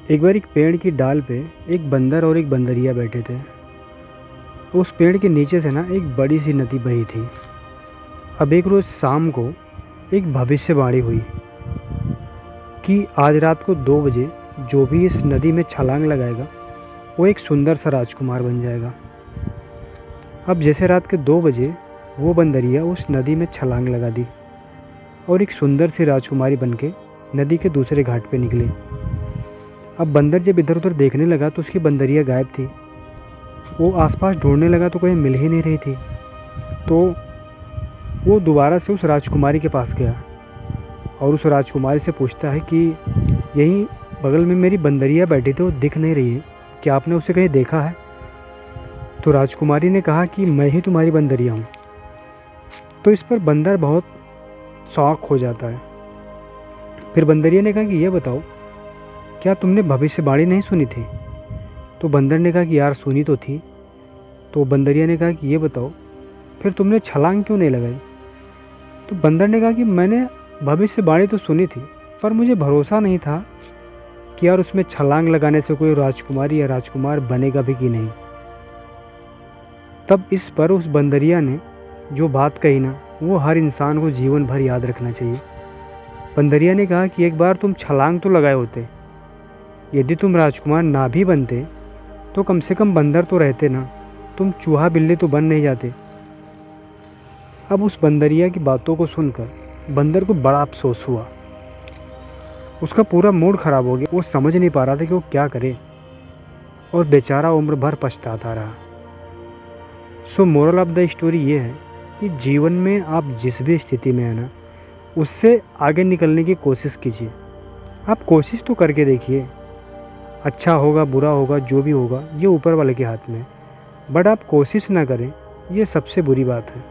एक बार एक पेड़ की डाल पे एक बंदर और एक बंदरिया बैठे थे। उस पेड़ के नीचे से ना एक बड़ी सी नदी बही थी। अब एक रोज़ शाम को एक भविष्यवाणी हुई कि आज रात को 2 बजे जो भी इस नदी में छलांग लगाएगा वो एक सुंदर सा राजकुमार बन जाएगा। अब जैसे रात के 2 बजे वो बंदरिया उस नदी में छलांग लगा दी और एक सुंदर सी राजकुमारी बनके नदी के दूसरे घाट पे निकली। अब बंदर जब इधर उधर देखने लगा तो उसकी बंदरिया गायब थी। वो आसपास ढूंढने लगा तो कहीं मिल ही नहीं रही थी। तो वो दोबारा से उस राजकुमारी के पास गया और उस राजकुमारी से पूछता है कि यहीं बगल में मेरी बंदरिया बैठी थी, वो दिख नहीं रही है, क्या आपने उसे कहीं देखा है? तो राजकुमारी ने कहा कि मैं ही तुम्हारी बंदरिया हूँ। तो इस पर बंदर बहुत शौक हो जाता है। फिर बंदरिया ने कहा कि ये बताओ, क्या तुमने भविष्यवाणी नहीं सुनी थी? तो बंदर ने कहा कि यार सुनी तो थी। तो बंदरिया ने कहा कि ये बताओ, फिर तुमने छलांग क्यों नहीं लगाई? तो बंदर ने कहा कि मैंने भविष्यवाणी तो सुनी थी, पर मुझे भरोसा नहीं था कि यार उसमें छलांग लगाने से कोई राजकुमारी या राजकुमार बनेगा भी कि नहीं। तब इस पर उस बंदरिया ने जो बात कही ना, वो हर इंसान को जीवन भर याद रखना चाहिए। बंदरिया ने कहा कि एक बार तुम छलांग तो लगाए होते, यदि तुम राजकुमार ना भी बनते तो कम से कम बंदर तो रहते ना, तुम चूहा बिल्ली तो बन नहीं जाते। अब उस बंदरिया की बातों को सुनकर बंदर को बड़ा अफसोस हुआ। उसका पूरा मूड ख़राब हो गया। वो समझ नहीं पा रहा था कि वो क्या करे और बेचारा उम्र भर पछताता रहा। सो मोरल ऑफ द स्टोरी ये है कि जीवन में आप जिस भी स्थिति में है ना, उससे आगे निकलने की कोशिश कीजिए। आप कोशिश तो करके देखिए, अच्छा होगा बुरा होगा जो भी होगा ये ऊपर वाले के हाथ में है, बट आप कोशिश ना करें, ये सबसे बुरी बात है।